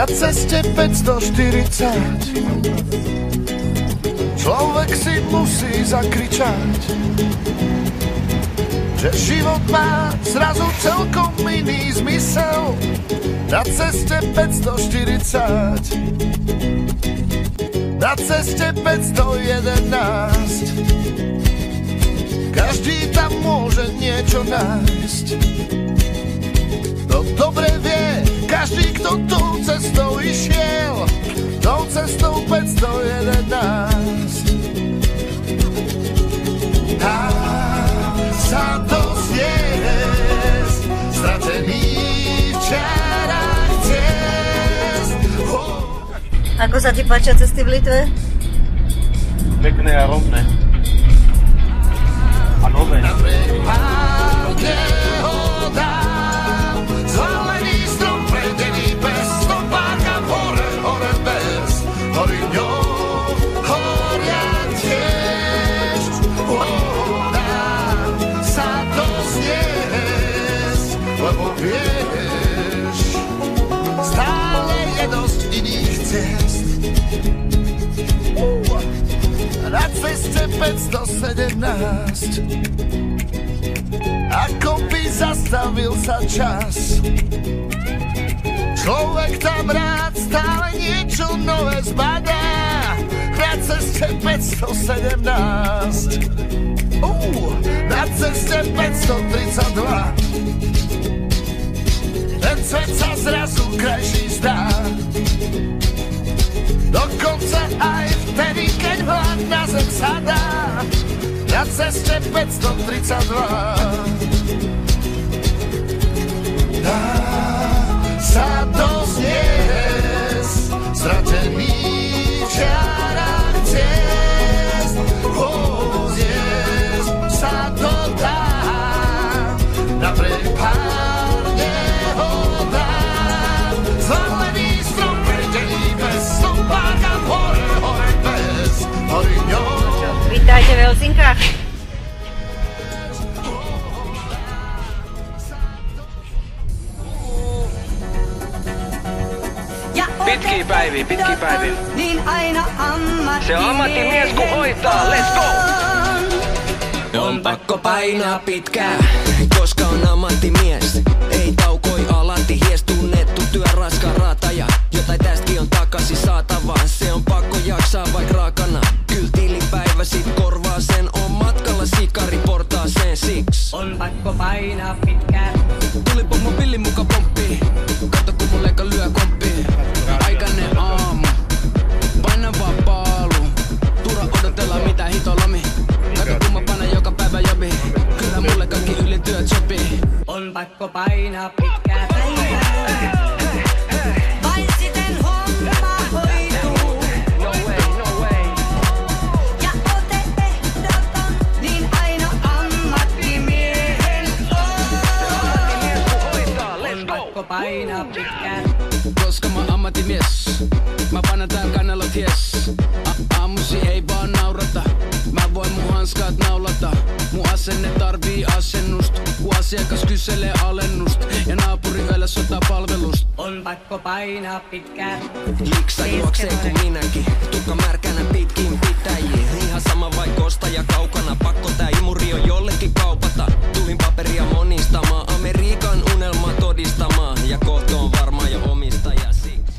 ceste 540 človek si musí zakričať, že život má zrazu celkom iný zmysel. Na ceste 540, na ceste 511, každý tam môže niečo nájsť. To dobre vie každý, kto tou cestou išiel, tou cestou 511. Dá sa to zniesť, stratený v čarách ciest. Ako sa ti páčia cesty v Litve? Pekné a rovné. A nové. Zvalený strom, predený bez stopáka, hore, hore bez, hory ňou, horia tiež. Dá sa to zniesť, lebo vieš, stále je dosť iných ciest. Na ceste 517 ako by zastavil sa čas. Človek tam rád stále niečo nové zbadá. Na ceste 517 na ceste 532 ten svet sa zrazu krajší zdá. Dokonca aj vtedy, keď hlad na zem sadá. Na ceste 532 dá sa to zniesť, stratený v čarách ciest. Zniesť sa to dá, napriek pár nehodám. Zvalený strom, predený bez stopáka, hore, hore bez, hory ňou. Vítajte v Helsinkách. Pitkiä päiviä. Niin aina Se on ammattimies kun hoitaa, let's go! On pakko painaa pitkää, koska on ammattimies. Ei taukoi alati, hies tunnettu työraskaan raataja. Jotain tästäkin on takaisin saatava, se on pakko jaksaa vaik raakana. Kyl tilipäivä sit korvaa sen, on matkalla sikari portaaseen siksi. on pakko painaa pitkään. Tuli pommo pillin muka pomppii, katso kun mun leikka lyö komppii. Aikainen aamu, paina vaan paalu. Turha odotella mitä hitolami. Kato kun mä panen joka päivä jobi. Kyllä mulle kaikki ylityöt sopii. On pakko painaa pitkää päivää. Vain siten homma hoituu. No way. Ja ote ehdoton, niin aina ammattimiehen on pakko painaa pitkään. Koska mä ammattimies, mä panen täällä kannelot jes. Aamusi ei vaan naurata, mä voin mun hanskat naulata. Mun asenne tarvii asennust, kun asiakas kyselee alennust. Ja naapuri yöllä sotaa palvelust. On pakko painaa pitkään. Liksa juoksee kuin minäkin, tukka märkänä pitkin pitäjiin. Ihan sama vaikka ostaja kaukana, pakko tää imuri on jollekin kaupata. Tulin paperia monistamaan, Amerikan unelma todistamaan. Ja kohta on varmaan jo omistaja siksi.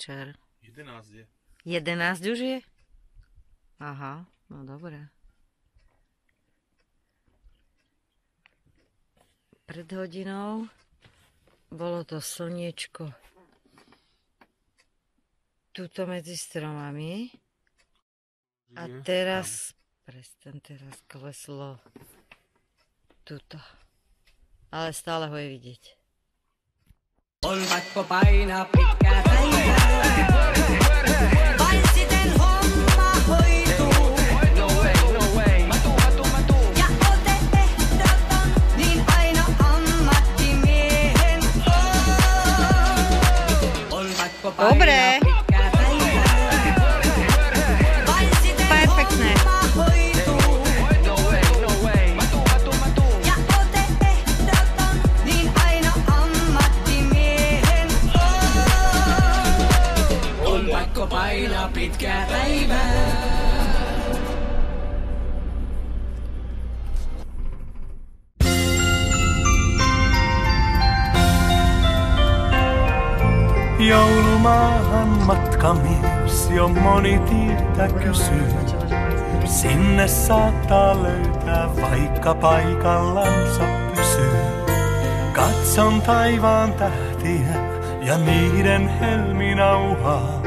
Čer. 11 je. 11 už je? Aha, no dobré. Pred hodinou bolo to slniečko tuto medzi stromami a teraz, teraz kleslo tuto. Ale stále ho je vidieť. On pakko painaa pitkää päivää. Vain siten homma hoituu. No way. Mä tuun. Ja ote ehdoton, niin aina ammattimiehen on pakko painaa Dobre. pitkää päivää. Vain siten Perfektne. homma hoituu. No way. Mä tuun. Ja ote ehdoton, niin aina ammattimiehen on pakko painaa pitkää päivää. Joulumaahan matkamies jo moni tietä kysyy. Sinne saattaa löytää vaikka paikallansa pysyy. Katson taivaan tähtiä ja niiden helminauhaa.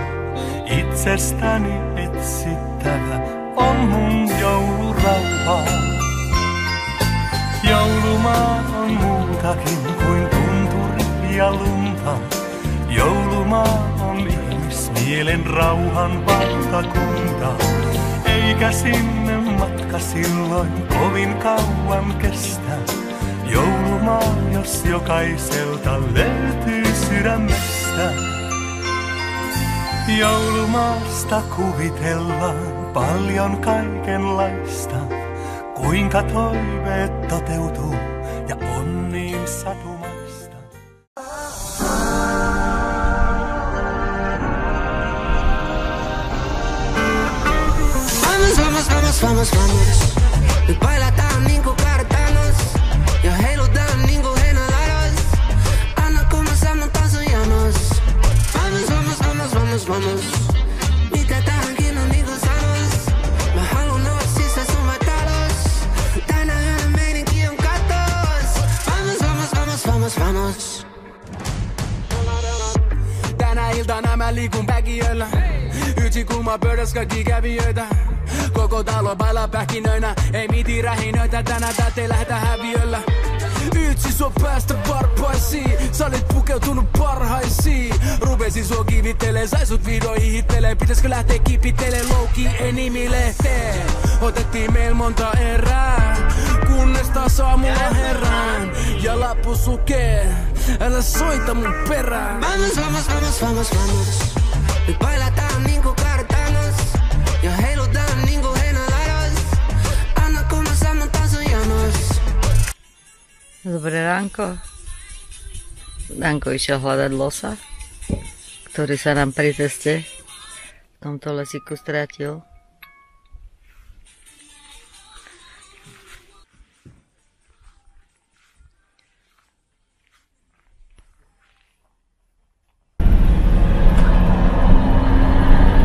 Itsestäni etsittävä on mun joulurauha. Joulumaa on muutakin kuin tunturi ja lunta. Joulumaa on ihmismielen rauhan valtakunta. Eikä sinne matka silloin kovin kauan kestä. Joulumaa, jos jokaiselta löytyy sydämestä. Joulumaasta kuvitellaan paljon kaikenlaista. Kuinka toiveet toteutuu ja on niin satumaista. Vamos. Nyt bailataan niinku kartanos ja heilutaan niinku heinälados. Anna kun mä sanon tason janos. Vamos. Mitä tähänkin on niinku sanos? Mä haluun olla sisä sun talos. Tänään meininki on katos. Vamos. Tänä iltana mä liikun päkiöllä. Yksi kulma pöydäs kaikki kävijöitä. Koko talo bailaa pähkinöinä. Ei miti rähinöitä, tänään täte lähtä häviöllä. Yksi sua päästä varpaisiin. Sä olit pukeutunut parhaisiin. Rupesin sua kivittelee, sai sut vihdoin hihittelee. Pitäisikö lähteä kipittelee, louki ei nimilehteen. Otettiin meil monta erää, kunnes taas aamulla herään. Ja lappu sukee, älä soita mun perään. Vamos. Nyt bailataan niinku kartanos ja heilutaan niinku heinälados. Anna kun mä sanon tason janos. Dobré ránko. Danko išiel hľadať losa, ktorý sa nám pri ceste v tomto lesíku stratil.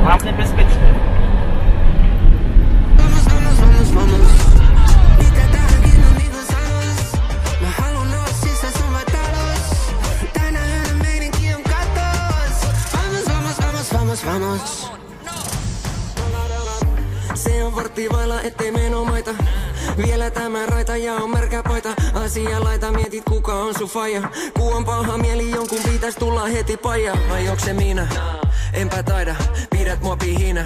Hlavne bezpečné. Vamos. Mitä tähänkin on niinku sanos? Mä haluun olla sisä sun talos. Tänään meininki on katos. Vamos. Se on vartti vailla ettei menomaita. Vielä tämä raita ja on märkä paita. Asia laita mietit kuka on sun faija. Ku on paha mieli jonkun pitäis tulla heti paja. Vai onks se minä? Enpä taida, pidät mua pihinä.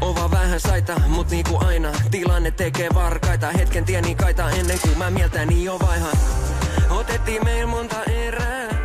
Ova vähän saita, mut niinku aina. Tilanne tekee varkaita, hetken tieni kaita ennen kuin mä mieltäni jo vaihan. Otettiin meil monta erää.